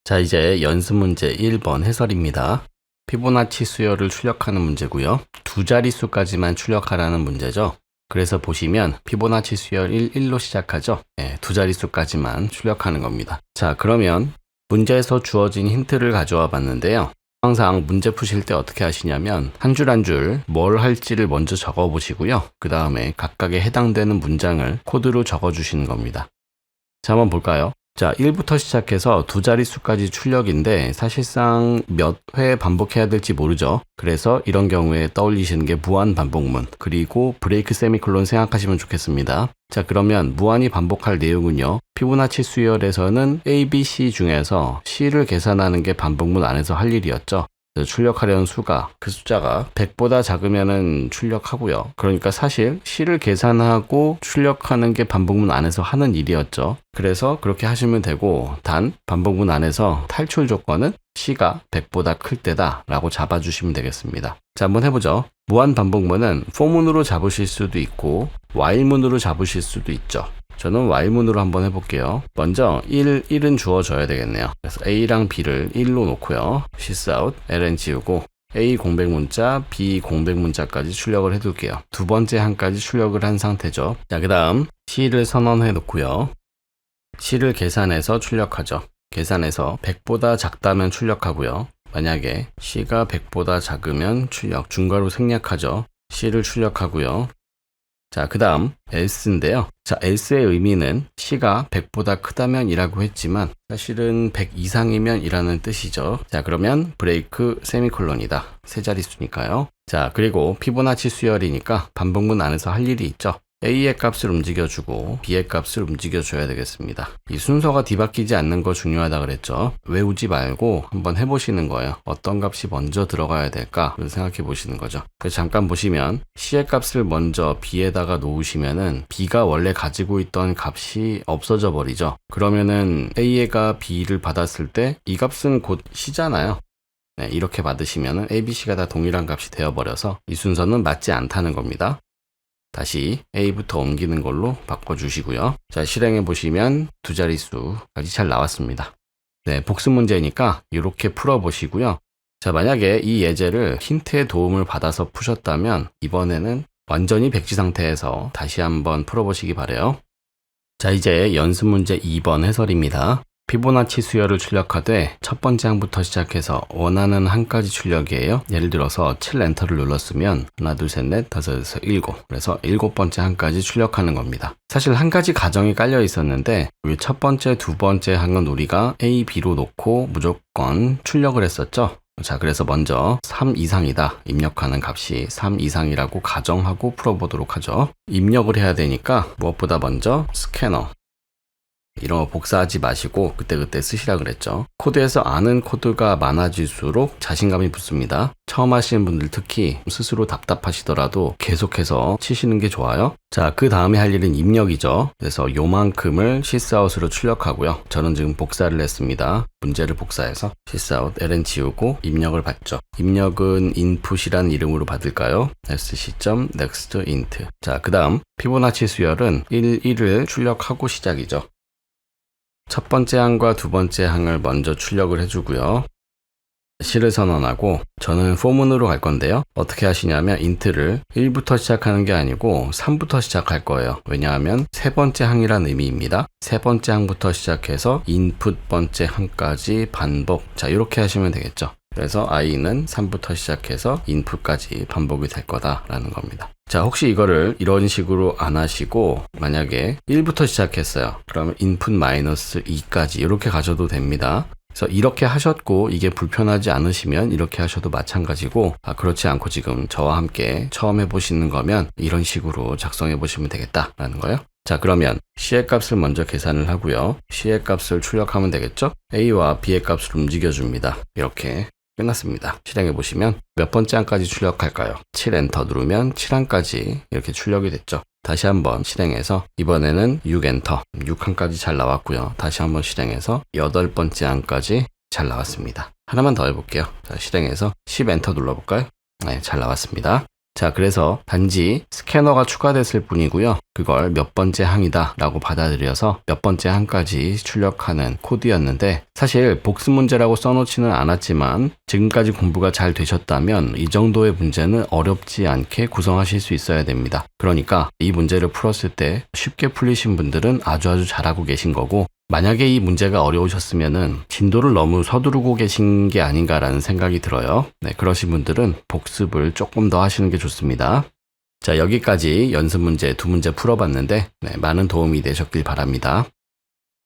자, 이제 연습 문제 1번 해설입니다. 피보나치 수열을 출력하는 문제고요. 두 자릿수까지만 출력하라는 문제죠. 그래서 보시면 피보나치 수열 1로 시작하죠. 네, 두 자릿수까지만 출력하는 겁니다. 자, 그러면 문제에서 주어진 힌트를 가져와 봤는데요. 항상 문제 푸실 때 어떻게 하시냐면 한 줄 한 줄 뭘 할지를 먼저 적어 보시고요. 그 다음에 각각에 해당되는 문장을 코드로 적어 주시는 겁니다. 자, 한번 볼까요? 자, 1부터 시작해서 두 자릿수까지 출력인데 사실상 몇 회 반복해야 될지 모르죠. 그래서 이런 경우에 떠올리시는 게 무한 반복문, 그리고 브레이크 세미콜론 생각하시면 좋겠습니다. 자, 그러면 무한히 반복할 내용은요. 피보나치 수열에서는 A, B, C 중에서 C를 계산하는 게 반복문 안에서 할 일이었죠. 출력하려는 수가, 그 숫자가 100보다 작으면은 출력하고요. 그러니까 사실 C를 계산하고 출력하는 게 반복문 안에서 하는 일이었죠. 그래서 그렇게 하시면 되고, 단 반복문 안에서 탈출 조건은 C가 100보다 클 때다 라고 잡아주시면 되겠습니다. 자, 한번 해보죠. 무한 반복문은 for문으로 잡으실 수도 있고 while문으로 잡으실 수도 있죠. 저는 while문으로 한번 해볼게요. 먼저 1은 주어져야 되겠네요. 그래서 A랑 B를 1로 놓고요. sysout, ln 지우고 A 공백 문자, B 공백 문자까지 출력을 해둘게요. 두 번째 항까지 출력을 한 상태죠. 자, 그 다음 C를 선언해 놓고요. C를 계산해서 출력하죠. 계산해서 100보다 작다면 출력하고요. 만약에 C가 100보다 작으면 출력, 중괄호 생략하죠. C를 출력하고요. 자, 그 다음 else인데요. 자, else의 의미는 C가 100보다 크다면 이라고 했지만 사실은 100 이상이면 이라는 뜻이죠. 자, 그러면 브레이크 세미콜론이다. 세 자릿수니까요. 자, 그리고 피보나치 수열이니까 반복문 안에서 할 일이 있죠. A의 값을 움직여주고 B의 값을 움직여줘야 되겠습니다. 이 순서가 뒤바뀌지 않는 거 중요하다 그랬죠. 외우지 말고 한번 해보시는 거예요. 어떤 값이 먼저 들어가야 될까 생각해 보시는 거죠. 그래서 잠깐 보시면 C의 값을 먼저 B에다가 놓으시면은 B가 원래 가지고 있던 값이 없어져 버리죠. 그러면은 A가 B를 받았을 때 이 값은 곧 C잖아요. 네, 이렇게 받으시면은 A, B, C가 다 동일한 값이 되어버려서 이 순서는 맞지 않다는 겁니다. 다시 A부터 옮기는 걸로 바꿔주시고요. 자, 실행해 보시면 두 자릿수까지 잘 나왔습니다. 네, 복습 문제니까 이렇게 풀어보시고요. 자, 만약에 이 예제를 힌트의 도움을 받아서 푸셨다면 이번에는 완전히 백지 상태에서 다시 한번 풀어보시기 바래요. 자, 이제 연습 문제 2번 해설입니다. 피보나치 수열을 출력하되 첫 번째 항부터 시작해서 원하는 항까지 출력이에요. 예를 들어서 7 엔터를 눌렀으면 하나, 둘, 셋, 넷, 다섯, 여섯, 일곱. 그래서 7번째 항까지 출력하는 겁니다. 사실 한 가지 가정이 깔려 있었는데 이 첫 번째, 두 번째 항은 우리가 A, B로 놓고 무조건 출력을 했었죠. 자, 그래서 먼저 3 이상이다 입력하는 값이 3 이상이라고 가정하고 풀어보도록 하죠. 입력을 해야 되니까 무엇보다 먼저 스캐너, 이런 거 복사하지 마시고 그때그때 쓰시라 그랬죠. 코드에서 아는 코드가 많아질수록 자신감이 붙습니다. 처음 하시는 분들 특히 스스로 답답하시더라도 계속해서 치시는 게 좋아요. 자, 그 다음에 할 일은 입력이죠. 그래서 요만큼을 sysout으로 출력하고요. 저는 지금 복사를 했습니다. 문제를 복사해서 sysout, ln 지우고 입력을 받죠. 입력은 input이라는 이름으로 받을까요? sc.next int. 자, 그 다음 피보나치 수열은 1을 출력하고 시작이죠. 첫 번째 항과 두 번째 항을 먼저 출력을 해주고요. C를 선언하고 저는 for문으로 갈 건데요. 어떻게 하시냐면 int를 1부터 시작하는 게 아니고 3부터 시작할 거예요. 왜냐하면 세 번째 항이란 의미입니다. 세 번째 항부터 시작해서 input 번째 항까지 반복. 자, 이렇게 하시면 되겠죠. 그래서 i는 3부터 시작해서 input까지 반복이 될 거다라는 겁니다. 자, 혹시 이거를 이런 식으로 안 하시고 만약에 1부터 시작했어요. 그러면 input -2까지 이렇게 가셔도 됩니다. 그래서 이렇게 하셨고 이게 불편하지 않으시면 이렇게 하셔도 마찬가지고, 그렇지 않고 지금 저와 함께 처음 해보시는 거면 이런 식으로 작성해 보시면 되겠다라는 거예요. 자, 그러면 C의 값을 먼저 계산을 하고요. C의 값을 출력하면 되겠죠? A와 B의 값을 움직여줍니다. 이렇게 끝났습니다. 실행해 보시면 몇 번째 항까지 출력할까요? 7 엔터 누르면 7항까지 이렇게 출력이 됐죠. 다시 한번 실행해서 이번에는 6 엔터, 6항까지 잘 나왔고요. 다시 한번 실행해서 8번째 항까지 잘 나왔습니다. 하나만 더 해볼게요. 자, 실행해서 10 엔터 눌러볼까요? 네, 잘 나왔습니다. 자, 그래서 단지 스캐너가 추가됐을 뿐이고요. 그걸 몇 번째 항이다 라고 받아들여서 몇 번째 항까지 출력하는 코드였는데, 사실 복습 문제라고 써놓지는 않았지만 지금까지 공부가 잘 되셨다면 이 정도의 문제는 어렵지 않게 구성하실 수 있어야 됩니다. 그러니까 이 문제를 풀었을 때 쉽게 풀리신 분들은 아주 잘하고 계신 거고, 만약에 이 문제가 어려우셨으면은 진도를 너무 서두르고 계신 게 아닌가라는 생각이 들어요. 네, 그러신 분들은 복습을 조금 더 하시는 게 좋습니다. 자, 여기까지 연습 문제 2문제 풀어봤는데 많은 도움이 되셨길 바랍니다.